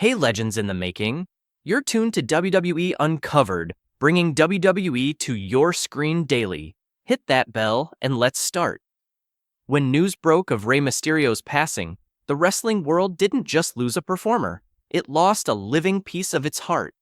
Hey, legends in the making. You're tuned to WWE Uncovered, bringing WWE to your screen daily. Hit that bell and let's start. When news broke of Rey Mysterio's passing, the wrestling world didn't just lose a performer, it lost a living piece of its heart.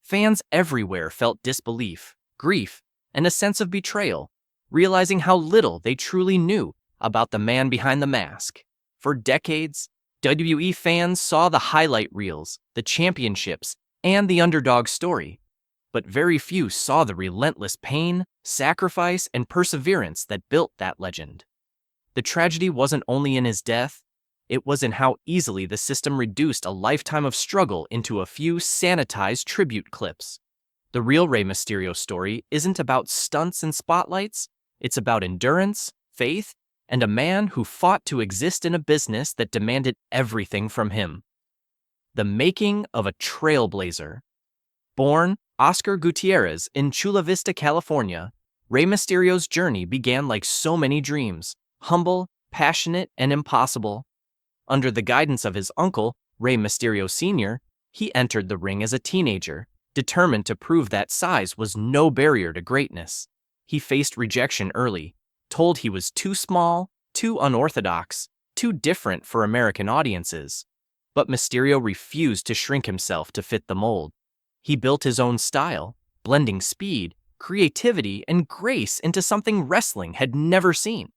Fans everywhere felt disbelief, grief, and a sense of betrayal, realizing how little they truly knew about the man behind the mask. For decades, WWE fans saw the highlight reels, the championships, and the underdog story. But very few saw the relentless pain, sacrifice, and perseverance that built that legend. The tragedy wasn't only in his death, it was in how easily the system reduced a lifetime of struggle into a few sanitized tribute clips. The real Rey Mysterio story isn't about stunts and spotlights, it's about endurance, faith, and a man who fought to exist in a business that demanded everything from him. The making of a trailblazer. Born Oscar Gutierrez in Chula Vista, California, Rey Mysterio's journey began like so many dreams, humble, passionate, and impossible. Under the guidance of his uncle, Rey Mysterio Sr., he entered the ring as a teenager, determined to prove that size was no barrier to greatness. He faced rejection early, told he was too small, too unorthodox, too different for American audiences. But Mysterio refused to shrink himself to fit the mold. He built his own style, blending speed, creativity, and grace into something wrestling had never seen.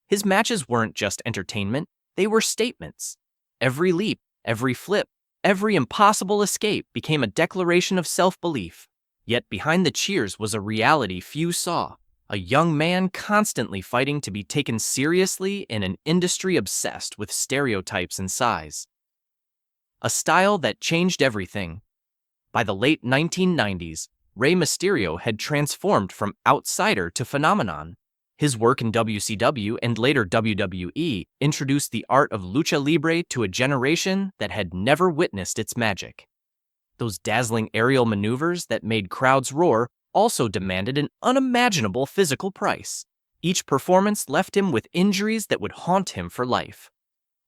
His matches weren't just entertainment, they were statements. Every leap, every flip, every impossible escape became a declaration of self-belief. Yet behind the cheers was a reality few saw. A young man constantly fighting to be taken seriously in an industry obsessed with stereotypes and size. A style that changed everything. By the late 1990s, Rey Mysterio had transformed from outsider to phenomenon. His work in WCW and later WWE introduced the art of lucha libre to a generation that had never witnessed its magic. Those dazzling aerial maneuvers that made crowds roar also demanded an unimaginable physical price. Each performance left him with injuries that would haunt him for life.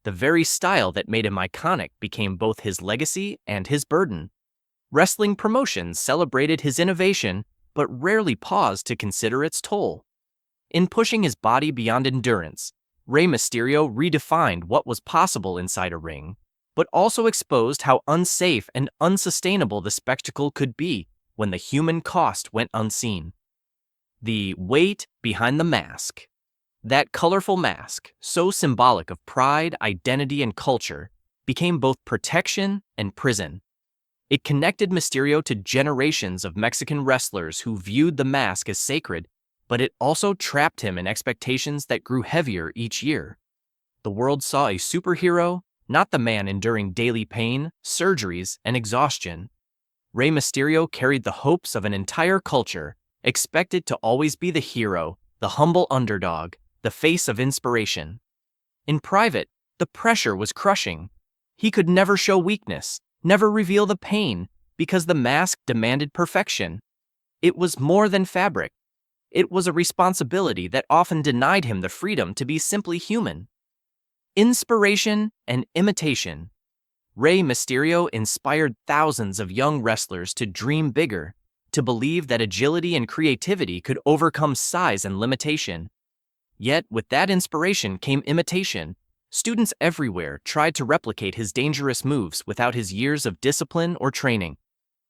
The very style that made him iconic became both his legacy and his burden. Wrestling promotions celebrated his innovation, but rarely paused to consider its toll. In pushing his body beyond endurance, Rey Mysterio redefined what was possible inside a ring, but also exposed how unsafe and unsustainable the spectacle could be when the human cost went unseen. The weight behind the mask. That colorful mask, so symbolic of pride, identity, and culture, became both protection and prison. It connected Mysterio to generations of Mexican wrestlers who viewed the mask as sacred, but it also trapped him in expectations that grew heavier each year. The world saw a superhero, not the man enduring daily pain, surgeries, and exhaustion. Rey Mysterio carried the hopes of an entire culture, expected to always be the hero, the humble underdog, the face of inspiration. In private, the pressure was crushing. He could never show weakness, never reveal the pain, because the mask demanded perfection. It was more than fabric. It was a responsibility that often denied him the freedom to be simply human. Inspiration and imitation. Rey Mysterio inspired thousands of young wrestlers to dream bigger, to believe that agility and creativity could overcome size and limitation. Yet, with that inspiration came imitation. Students everywhere tried to replicate his dangerous moves without his years of discipline or training.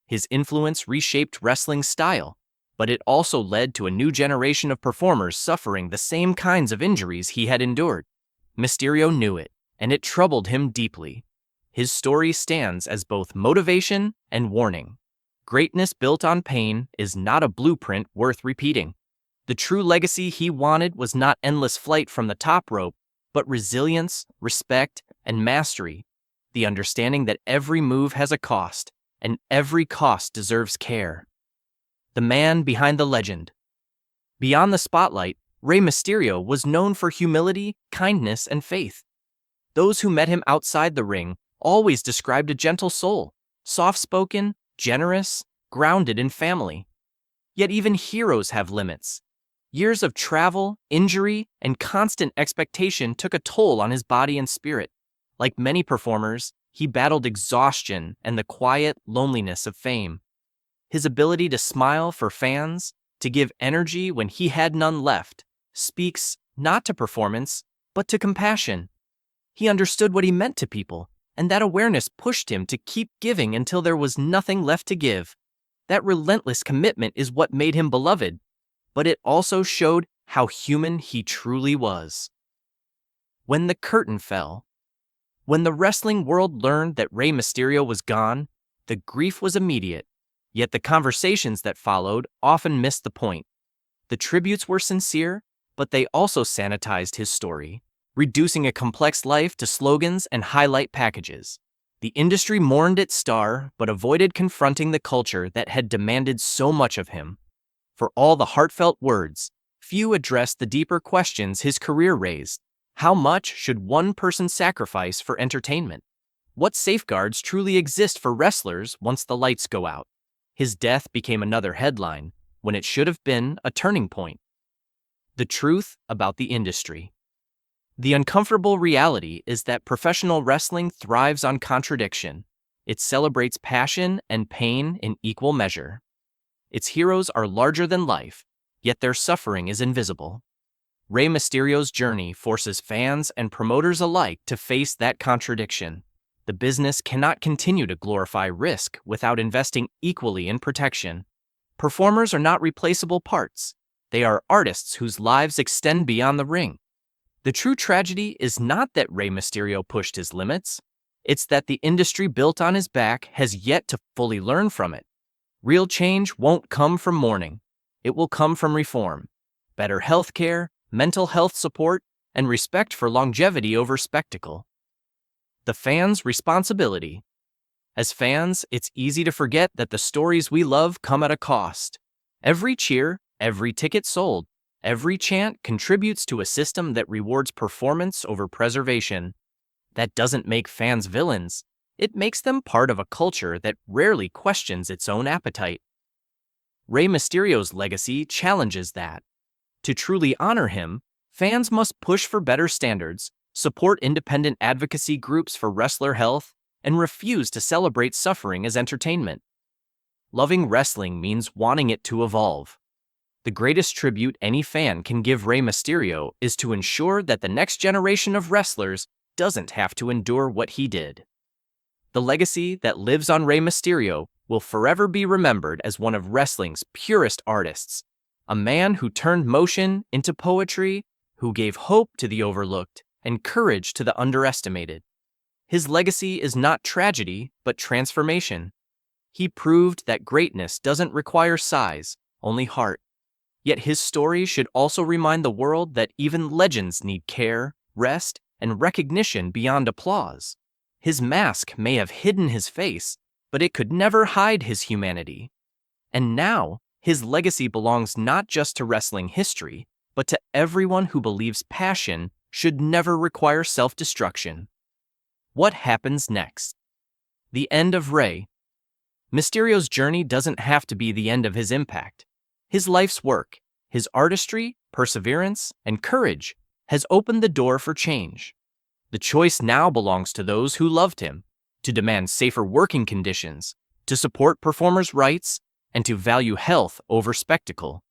His influence reshaped wrestling's style, but it also led to a new generation of performers suffering the same kinds of injuries he had endured. Mysterio knew it, and it troubled him deeply. His story stands as both motivation and warning. Greatness built on pain is not a blueprint worth repeating. The true legacy he wanted was not endless flight from the top rope, but resilience, respect, and mastery. The understanding that every move has a cost, and every cost deserves care. The man behind the legend. Beyond the spotlight, Rey Mysterio was known for humility, kindness, and faith. Those who met him outside the ring always described a gentle soul, soft-spoken, generous, grounded in family. Yet even heroes have limits. Years of travel, injury, and constant expectation took a toll on his body and spirit. Like many performers, He battled exhaustion and the quiet loneliness of fame. His ability to smile for fans, to give energy when he had none left, speaks not to performance, but to compassion. He understood what he meant to people, and that awareness pushed him to keep giving until there was nothing left to give. That relentless commitment is what made him beloved, but it also showed how human he truly was. When the curtain fell. When the wrestling world learned that Rey Mysterio was gone, the grief was immediate, yet the conversations that followed often missed the point. The tributes were sincere, but they also sanitized his story, reducing a complex life to slogans and highlight packages. The industry mourned its star, but avoided confronting the culture that had demanded so much of him. For all the heartfelt words, few addressed the deeper questions his career raised. How much should one person sacrifice for entertainment? What safeguards truly exist for wrestlers once the lights go out? His death became another headline, when it should have been a turning point. The truth about the industry. The uncomfortable reality is that professional wrestling thrives on contradiction. It celebrates passion and pain in equal measure. Its heroes are larger than life, yet their suffering is invisible. Rey Mysterio's journey forces fans and promoters alike to face that contradiction. The business cannot continue to glorify risk without investing equally in protection. Performers are not replaceable parts. They are artists whose lives extend beyond the ring. The true tragedy is not that Rey Mysterio pushed his limits. It's that the industry built on his back has yet to fully learn from it. Real change won't come from mourning. It will come from reform. Better health care, mental health support, and respect for longevity over spectacle. The fans' responsibility. As fans, it's easy to forget that the stories we love come at a cost. Every cheer, every ticket sold, every chant contributes to a system that rewards performance over preservation. That doesn't make fans villains. It makes them part of a culture that rarely questions its own appetite. Rey Mysterio's legacy challenges that. To truly honor him, fans must push for better standards, support independent advocacy groups for wrestler health, and refuse to celebrate suffering as entertainment. Loving wrestling means wanting it to evolve. The greatest tribute any fan can give Rey Mysterio is to ensure that the next generation of wrestlers doesn't have to endure what he did. The legacy that lives on Rey Mysterio will forever be remembered as one of wrestling's purest artists, a man who turned motion into poetry, who gave hope to the overlooked and courage to the underestimated. His legacy is not tragedy, but transformation. He proved that greatness doesn't require size, only heart. Yet his story should also remind the world that even legends need care, rest, and recognition beyond applause. His mask may have hidden his face, but it could never hide his humanity. And now, his legacy belongs not just to wrestling history, but to everyone who believes passion should never require self-destruction. What happens next? The end of Rey. Mysterio's journey doesn't have to be the end of his impact. His life's work, his artistry, perseverance, and courage has opened the door for change. The choice now belongs to those who loved him, to demand safer working conditions, to support performers' rights, and to value health over spectacle.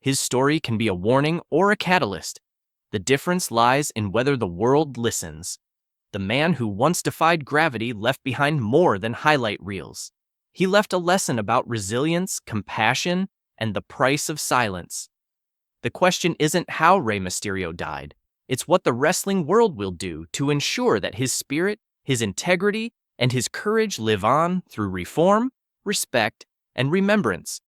His story can be a warning or a catalyst. The difference lies in whether the world listens. The man who once defied gravity left behind more than highlight reels. He left a lesson about resilience, compassion, and the price of silence. The question isn't how Rey Mysterio died. It's what the wrestling world will do to ensure that his spirit, his integrity, and his courage live on through reform, respect, and remembrance.